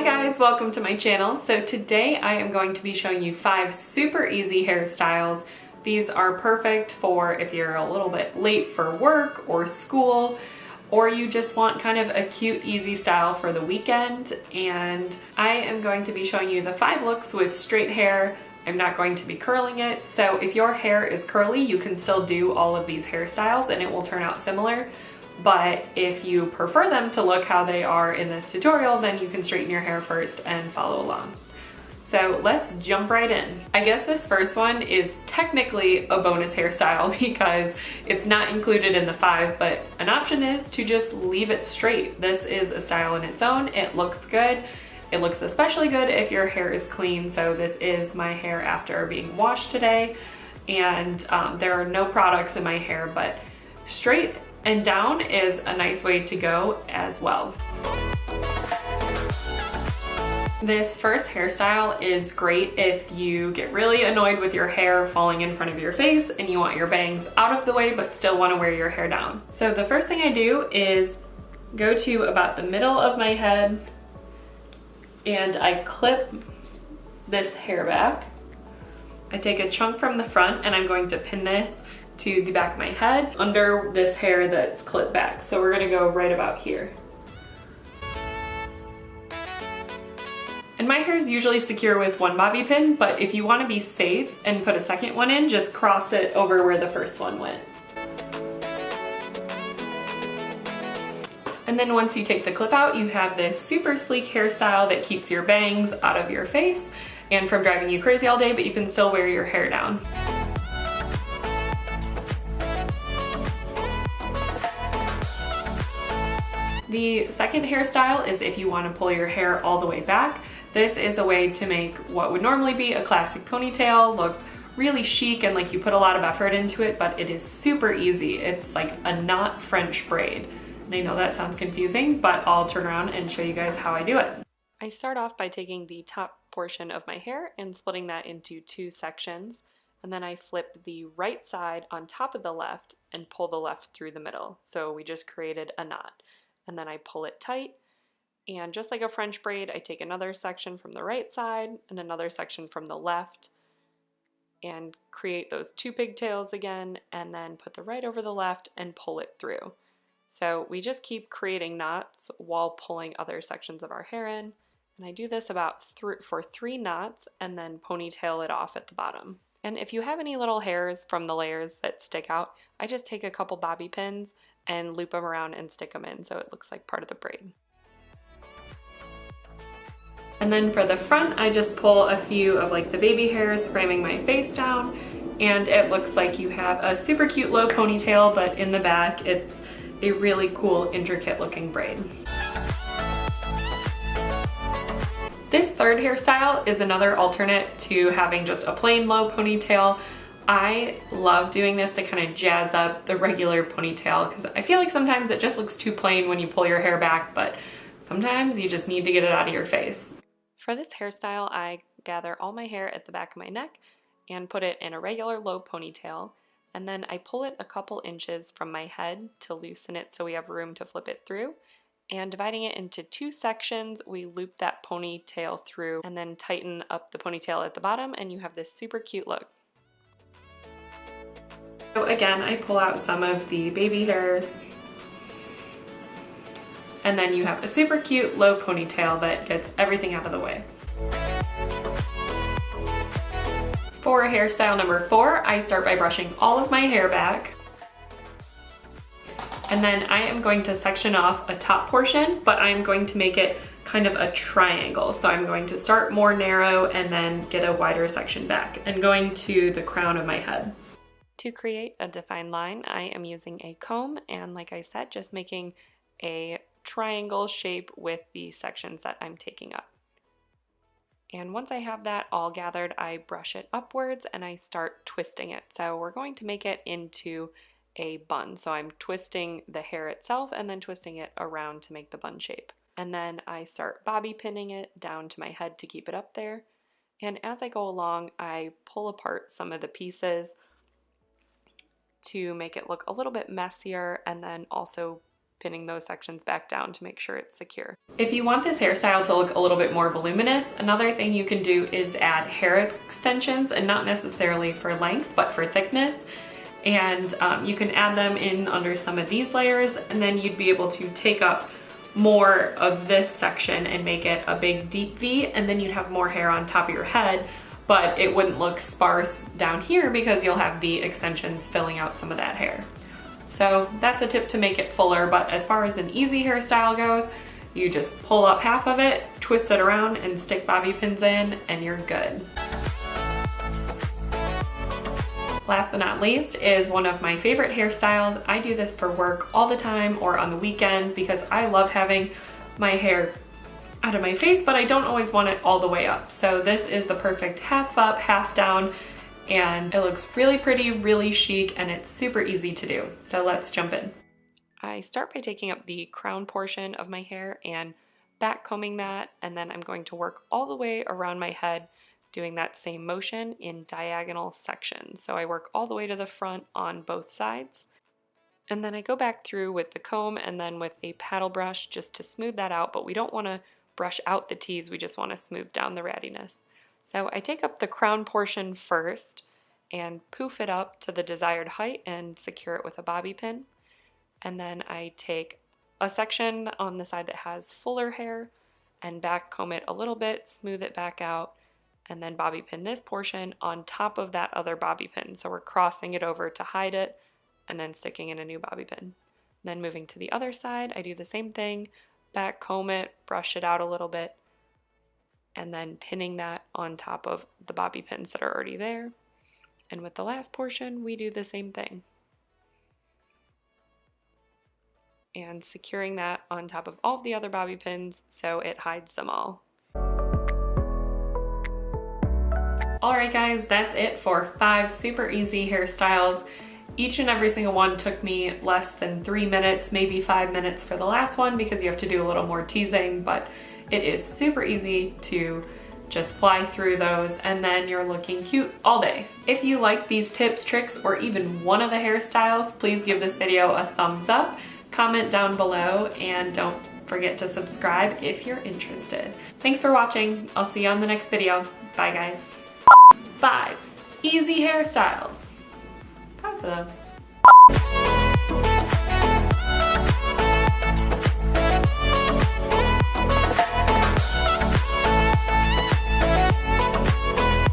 guys, welcome to my channel. So today I am going to be showing you 5 super easy hairstyles. These are perfect for if you're a little bit late for work or school, or you just want kind of a cute, easy style for the weekend. And I am going to be showing you the 5 looks with straight hair. I'm not going to be curling it. So if your hair is curly, you can still do all of these hairstyles and it will turn out similar. But if you prefer them to look how they are in this tutorial, then you can straighten your hair first and follow along. So let's jump right in. I guess this first one is technically a bonus hairstyle because it's not included in the 5, but an option is to just leave it straight. This is a style in its own. It looks good. It looks especially good if your hair is clean. So this is my hair after being washed today, and there are no products in my hair, but straight and down is a nice way to go as well. This first hairstyle is great if you get really annoyed with your hair falling in front of your face and you want your bangs out of the way but still want to wear your hair down. So the first thing I do is go to about the middle of my head and I clip this hair back. I take a chunk from the front and I'm going to pin this to the back of my head under this hair that's clipped back. So we're gonna go right about here. And my hair is usually secure with one bobby pin, but if you want to be safe and put a second one in, just cross it over where the first one went. And then once you take the clip out, you have this super sleek hairstyle that keeps your bangs out of your face and from driving you crazy all day, but you can still wear your hair down. The second hairstyle is if you want to pull your hair all the way back. This is a way to make what would normally be a classic ponytail look really chic and like you put a lot of effort into it, but it is super easy. It's like a knot French braid. And I know that sounds confusing, but I'll turn around and show you guys how I do it. I start off by taking the top portion of my hair and splitting that into 2 sections. And then I flip the right side on top of the left and pull the left through the middle. So we just created a knot. And then I pull it tight, and just like a French braid, I take another section from the right side and another section from the left and create those 2 pigtails again, and then put the right over the left and pull it through. So we just keep creating knots while pulling other sections of our hair in, and I do this about for 3 knots and then ponytail it off at the bottom. And if you have any little hairs from the layers that stick out, I just take a couple bobby pins and loop them around and stick them in so it looks like part of the braid. And then for the front, I just pull a few of like the baby hairs framing my face down, and it looks like you have a super cute low ponytail, but in the back it's a really cool intricate looking braid. This third hairstyle is another alternate to having just a plain low ponytail. I love doing this to kind of jazz up the regular ponytail because I feel like sometimes it just looks too plain when you pull your hair back, but sometimes you just need to get it out of your face. For this hairstyle, I gather all my hair at the back of my neck and put it in a regular low ponytail, and then I pull it a couple inches from my head to loosen it so we have room to flip it through. And dividing it into 2 sections, we loop that ponytail through and then tighten up the ponytail at the bottom, and you have this super cute look. So again, I pull out some of the baby hairs, and then you have a super cute low ponytail that gets everything out of the way. For hairstyle number 4, I start by brushing all of my hair back, and then I am going to section off a top portion, but I'm going to make it kind of a triangle. So I'm going to start more narrow and then get a wider section back and going to the crown of my head. To create a defined line, I am using a comb and, like I said, just making a triangle shape with the sections that I'm taking up. And once I have that all gathered, I brush it upwards and I start twisting it. So we're going to make it into a bun. So I'm twisting the hair itself and then twisting it around to make the bun shape. And then I start bobby pinning it down to my head to keep it up there. And as I go along, I pull apart some of the pieces to make it look a little bit messier and then also pinning those sections back down to make sure it's secure. If you want this hairstyle to look a little bit more voluminous, another thing you can do is add hair extensions, and not necessarily for length, but for thickness. And you can add them in under some of these layers, and then you'd be able to take up more of this section and make it a big deep V, and then you'd have more hair on top of your head, but it wouldn't look sparse down here because you'll have the extensions filling out some of that hair. So that's a tip to make it fuller, but as far as an easy hairstyle goes, you just pull up half of it, twist it around, and stick bobby pins in, and you're good. Last but not least is one of my favorite hairstyles. I do this for work all the time or on the weekend because I love having my hair out of my face, but I don't always want it all the way up. So this is the perfect half up, half down, and it looks really pretty, really chic, and it's super easy to do. So let's jump in. I start by taking up the crown portion of my hair and back combing that, and then I'm going to work all the way around my head, doing that same motion in diagonal sections. So I work all the way to the front on both sides. And then I go back through with the comb and then with a paddle brush just to smooth that out, but we don't want to brush out the tease, we just want to smooth down the rattiness. So I take up the crown portion first and poof it up to the desired height and secure it with a bobby pin. And then I take a section on the side that has fuller hair and back comb it a little bit, smooth it back out, and then bobby pin this portion on top of that other bobby pin. So we're crossing it over to hide it and then sticking in a new bobby pin. Then moving to the other side, I do the same thing, back comb it, brush it out a little bit, and then pinning that on top of the bobby pins that are already there. And with the last portion, we do the same thing. And securing that on top of all of the other bobby pins so it hides them all. Alright guys, that's it for 5 super easy hairstyles. Each and every single one took me less than 3 minutes, maybe 5 minutes for the last one because you have to do a little more teasing, but it is super easy to just fly through those and then you're looking cute all day. If you like these tips, tricks, or even one of the hairstyles, please give this video a thumbs up, comment down below, and don't forget to subscribe if you're interested. Thanks for watching. I'll see you on the next video. Bye guys. 5 easy hairstyles. 5 of them.